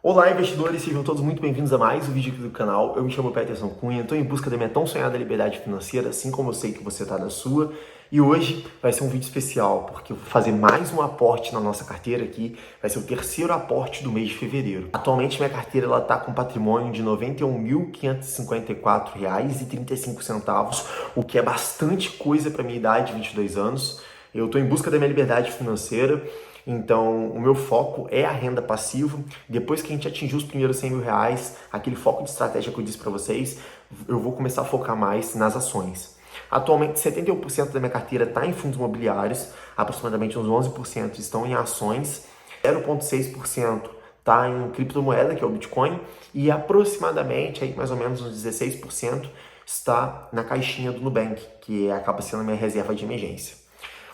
Olá, investidores, sejam todos muito bem-vindos a mais um vídeo aqui do canal. Eu me chamo Peterson Cunha, estou em busca da minha tão sonhada liberdade financeira, assim como eu sei que você está na sua. E hoje vai ser um vídeo especial, porque eu vou fazer mais um aporte na nossa carteira aqui, vai ser o terceiro aporte do mês de fevereiro. Atualmente minha carteira está com patrimônio de R$ 91.554,35, o que é bastante coisa para minha idade, 22 anos. Eu estou em busca da minha liberdade financeira. Então, o meu foco é a renda passiva. Depois que a gente atingir os primeiros R$ 100.000, aquele foco de estratégia que eu disse para vocês, eu vou começar a focar mais nas ações. Atualmente, 71% da minha carteira está em fundos imobiliários, aproximadamente uns 11% estão em ações, 0,6% está em criptomoeda, que é o Bitcoin, e aproximadamente, aí, mais ou menos uns 16%, está na caixinha do Nubank, que acaba sendo a minha reserva de emergência.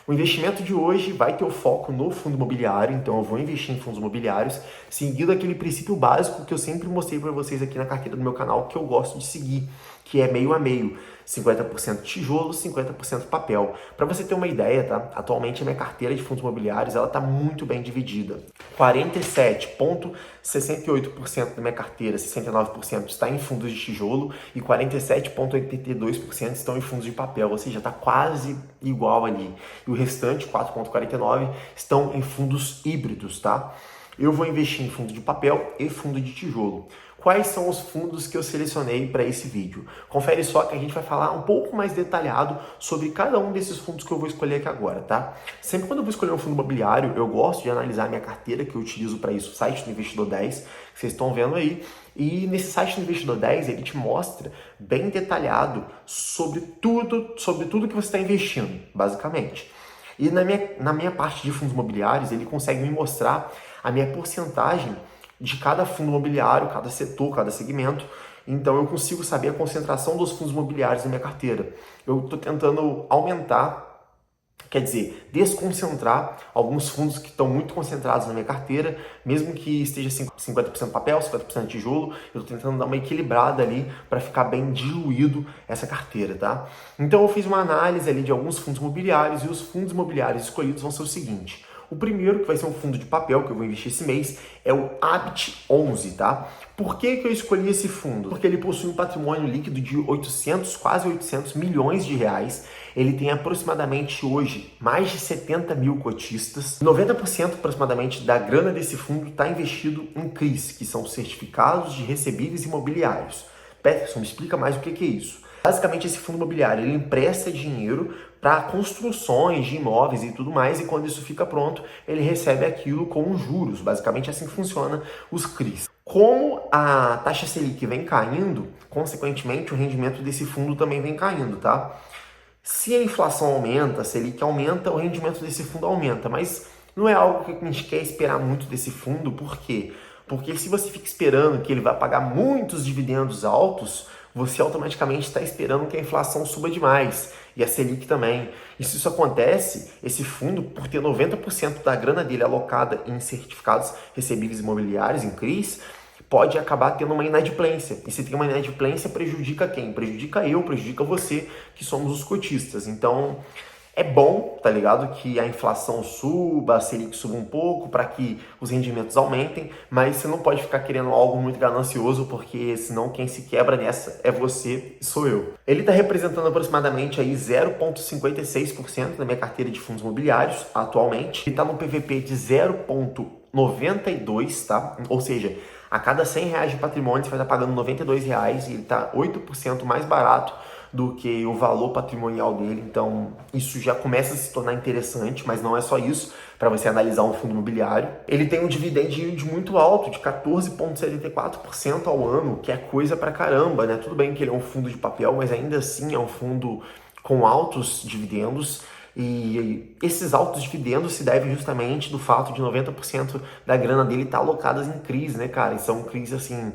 O investimento de hoje vai ter o foco no fundo imobiliário, então eu vou investir em fundos imobiliários, seguindo aquele princípio básico que eu sempre mostrei para vocês aqui na carteira do meu canal, que eu gosto de seguir, que é meio a meio, 50% tijolo, 50% papel. Para você ter uma ideia, tá? Atualmente a minha carteira de fundos imobiliários, ela está muito bem dividida. 47,68% da minha carteira, 69% está em fundos de tijolo e 47,82% estão em fundos de papel, ou seja, está quase igual ali. E o restante, 4,49%, estão em fundos híbridos, tá? Eu vou investir em fundo de papel e fundo de tijolo. Quais são os fundos que eu selecionei para esse vídeo? Confere só que a gente vai falar um pouco mais detalhado sobre cada um desses fundos que eu vou escolher aqui agora, tá? Sempre quando eu vou escolher um fundo imobiliário, eu gosto de analisar a minha carteira, que eu utilizo para isso, o site do Investidor 10, que vocês estão vendo aí. E nesse site do Investidor 10, ele te mostra bem detalhado sobre tudo que você está investindo, basicamente. E na minha parte de fundos imobiliários, ele consegue me mostrar a minha porcentagem de cada fundo imobiliário, cada setor, cada segmento. Então eu consigo saber a concentração dos fundos imobiliários na minha carteira. Eu estou tentando aumentar, quer dizer, desconcentrar alguns fundos que estão muito concentrados na minha carteira, mesmo que esteja 50% papel, 50% tijolo, eu estou tentando dar uma equilibrada ali para ficar bem diluído essa carteira, tá? Então eu fiz uma análise ali de alguns fundos imobiliários e os fundos imobiliários escolhidos vão ser o seguinte. O primeiro, que vai ser um fundo de papel que eu vou investir esse mês, é o Habit 11, tá? Por que eu escolhi esse fundo? Porque ele possui um patrimônio líquido de quase 800 milhões de reais. Ele tem aproximadamente hoje mais de 70 mil cotistas. 90% aproximadamente da grana desse fundo está investido em CRIs, que são certificados de recebíveis imobiliários. Peterson, me explica mais o que é isso. Basicamente, esse fundo imobiliário, ele empresta dinheiro para construções de imóveis e tudo mais, e quando isso fica pronto, ele recebe aquilo com juros. Basicamente, assim funciona os CRIs. Como a taxa Selic vem caindo, consequentemente, o rendimento desse fundo também vem caindo, tá? Se a inflação aumenta, a Selic aumenta, o rendimento desse fundo aumenta, mas não é algo que a gente quer esperar muito desse fundo, por quê? Porque se você fica esperando que ele vai pagar muitos dividendos altos, você automaticamente está esperando que a inflação suba demais, e a Selic também. E se isso acontece, esse fundo, por ter 90% da grana dele alocada em certificados recebíveis imobiliários, em CRIs, pode acabar tendo uma inadimplência. E se tem uma inadimplência, prejudica quem? Prejudica eu, prejudica você, que somos os cotistas. Então, é bom, tá ligado? Que a inflação suba, a Selic suba um pouco para que os rendimentos aumentem, mas você não pode ficar querendo algo muito ganancioso, porque senão quem se quebra nessa é você e sou eu. Ele está representando aproximadamente aí 0,56% da minha carteira de fundos imobiliários atualmente. Ele está no PVP de 0,92, tá? Ou seja, a cada R$ 100 de patrimônio você vai estar pagando R$ 92 e ele está 8% mais barato do que o valor patrimonial dele, então isso já começa a se tornar interessante, mas não é só isso para você analisar um fundo imobiliário. Ele tem um dividend yield muito alto, de 14,74% ao ano, que é coisa pra caramba, né? Tudo bem que ele é um fundo de papel, mas ainda assim é um fundo com altos dividendos, e esses altos dividendos se devem justamente do fato de 90% da grana dele estar alocadas em CRIs, né, cara? E são CRIs assim,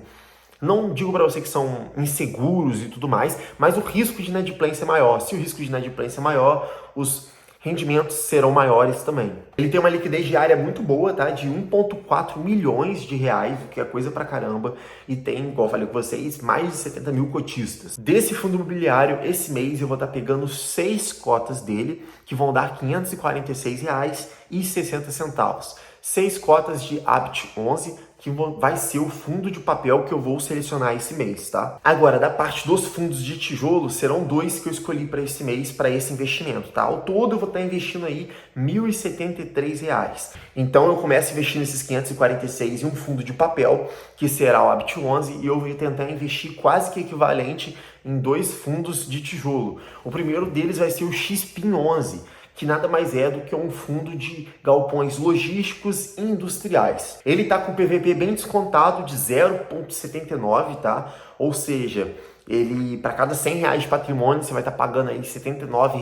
não digo para você que são inseguros e tudo mais, mas o risco de inadimplência é maior. Se o risco de inadimplência é maior, os rendimentos serão maiores também. Ele tem uma liquidez diária muito boa, tá? De 1,4 milhões de reais, o que é coisa pra caramba. E tem, igual eu falei com vocês, mais de 70 mil cotistas. Desse fundo imobiliário, esse mês eu vou estar pegando 6 cotas dele, que vão dar R$ 546,60. 6 cotas de Habit 11, que vai ser o fundo de papel que eu vou selecionar esse mês, tá? Agora, da parte dos fundos de tijolo, serão 2 que eu escolhi para esse mês, para esse investimento, tá? Ao todo, eu vou estar investindo aí R$ 1.073. Então, eu começo investindo esses 546 em um fundo de papel, que será o Habitat 11, e eu vou tentar investir quase que equivalente em 2 fundos de tijolo. O primeiro deles vai ser o XPIN 11, que nada mais é do que um fundo de galpões logísticos e industriais. Ele está com o PVP bem descontado de 0,79, tá? Ou seja, ele para cada R$ 100 de patrimônio você vai estar pagando aí R$ 79.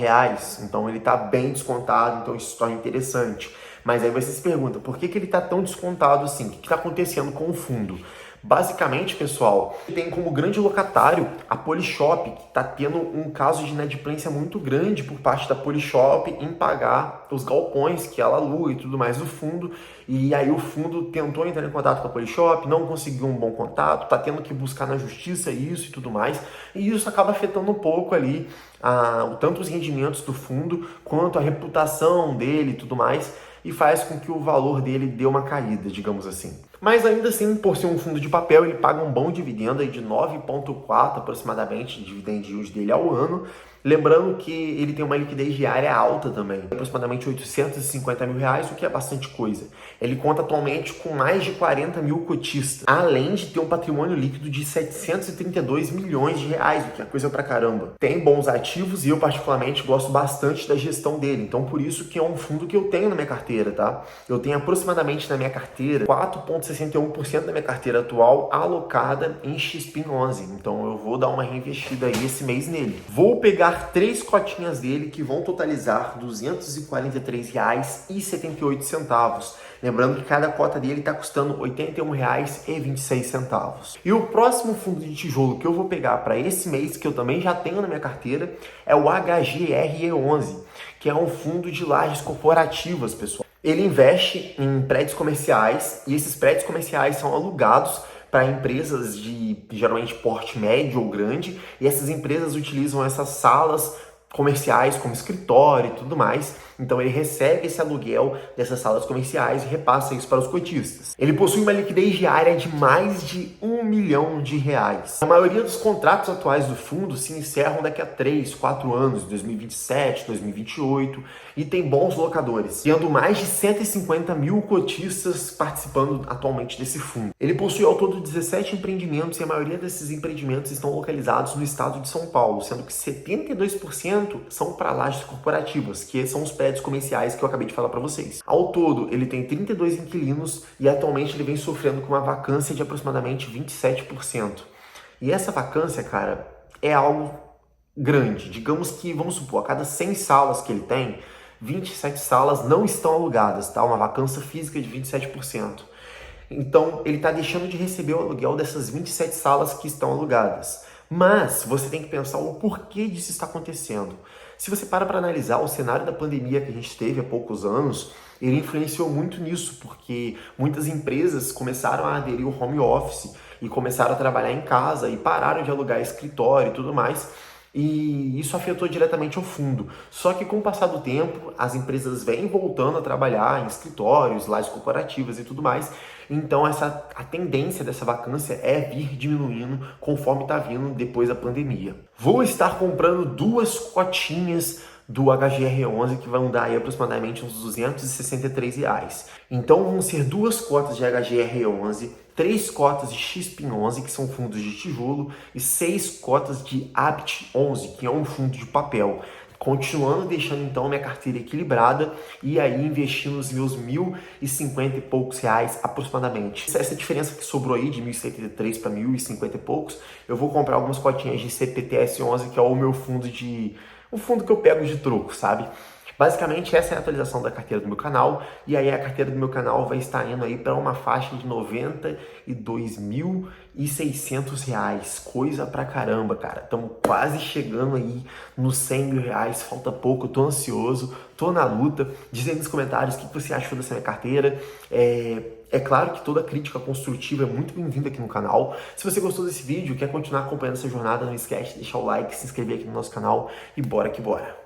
Então ele está bem descontado, então isso torna interessante. Mas aí você se pergunta, por que ele está tão descontado assim? O que está acontecendo com o fundo? Basicamente, pessoal, tem como grande locatário a Polishop, que está tendo um caso de inadimplência muito grande por parte da Polishop em pagar os galpões que ela aluga e tudo mais do fundo. E aí o fundo tentou entrar em contato com a Polishop, não conseguiu um bom contato, está tendo que buscar na justiça isso e tudo mais. E isso acaba afetando um pouco ali tanto os rendimentos do fundo quanto a reputação dele e tudo mais, e faz com que o valor dele dê uma caída, digamos assim. Mas ainda assim, por ser um fundo de papel, ele paga um bom dividendo aí de 9,4 aproximadamente, de dividend yield dele ao ano. Lembrando que ele tem uma liquidez diária alta também, aproximadamente R$ 850 mil, o que é bastante coisa. Ele conta atualmente com mais de 40 mil cotistas, além de ter um patrimônio líquido de 732 milhões de reais, o que é coisa pra caramba. Tem bons ativos e eu particularmente gosto bastante da gestão dele, então por isso que é um fundo que eu tenho na minha carteira, tá? Eu tenho aproximadamente na minha carteira 4,61% da minha carteira atual alocada em XPIN 11, então eu vou dar uma reinvestida aí esse mês nele. Vou pegar 3 cotinhas dele que vão totalizar R$ 243,78. Lembrando que cada cota dele está custando R$ 81,26. E o próximo fundo de tijolo que eu vou pegar para esse mês, que eu também já tenho na minha carteira, é o HGRE11, que é um fundo de lajes corporativas, pessoal. Ele investe em prédios comerciais e esses prédios comerciais são alugados para empresas de geralmente porte médio ou grande, e essas empresas utilizam essas salas comerciais como escritório e tudo mais. Então ele recebe esse aluguel dessas salas comerciais e repassa isso para os cotistas. Ele possui uma liquidez diária de mais de R$ 1 milhão. A maioria dos contratos atuais do fundo se encerram daqui a 3, 4 anos, 2027, 2028, e tem bons locadores, tendo mais de 150 mil cotistas participando atualmente desse fundo. Ele possui ao todo 17 empreendimentos e a maioria desses empreendimentos estão localizados no estado de São Paulo, sendo que 72% são para lajes corporativas, que são os prédios comerciais que eu acabei de falar para vocês. Ao todo, ele tem 32 inquilinos e atualmente ele vem sofrendo com uma vacância de aproximadamente 27%. E essa vacância, cara, é algo grande. Digamos que, vamos supor, a cada 100 salas que ele tem, 27 salas não estão alugadas, tá? Uma vacância física de 27%. Então, ele está deixando de receber o aluguel dessas 27 salas que estão alugadas. Mas você tem que pensar o porquê disso está acontecendo. Se você para analisar o cenário da pandemia que a gente teve há poucos anos, ele influenciou muito nisso, porque muitas empresas começaram a aderir ao home office e começaram a trabalhar em casa e pararam de alugar escritório e tudo mais. E isso afetou diretamente o fundo. Só que com o passar do tempo, as empresas vêm voltando a trabalhar em escritórios, lajes corporativas e tudo mais. Então a tendência dessa vacância é vir diminuindo conforme está vindo depois da pandemia. Vou estar comprando 2 cotinhas do HGR11 que vão dar aí aproximadamente uns R$263. Então vão ser 2 cotas de HGR11, 3 cotas de XPIN 11, que são fundos de tijolo, e 6 cotas de Habitat 11, que é um fundo de papel. Continuando deixando então minha carteira equilibrada e aí investindo os meus 1.050 e poucos reais aproximadamente. Essa diferença que sobrou aí de 1.073 para 1.050 e poucos, eu vou comprar algumas cotinhas de CPTS 11, que é o meu fundo o fundo que eu pego de troco, sabe? Basicamente, essa é a atualização da carteira do meu canal, e aí a carteira do meu canal vai estar indo aí para uma faixa de R$ 92.600, coisa pra caramba, cara. Estamos quase chegando aí nos R$ 100 mil, falta pouco, eu tô ansioso, tô na luta. Diz aí nos comentários o que você achou dessa minha carteira. É claro que toda crítica construtiva é muito bem-vinda aqui no canal. Se você gostou desse vídeo e quer continuar acompanhando essa jornada, não esquece de deixar o like, se inscrever aqui no nosso canal e bora que bora!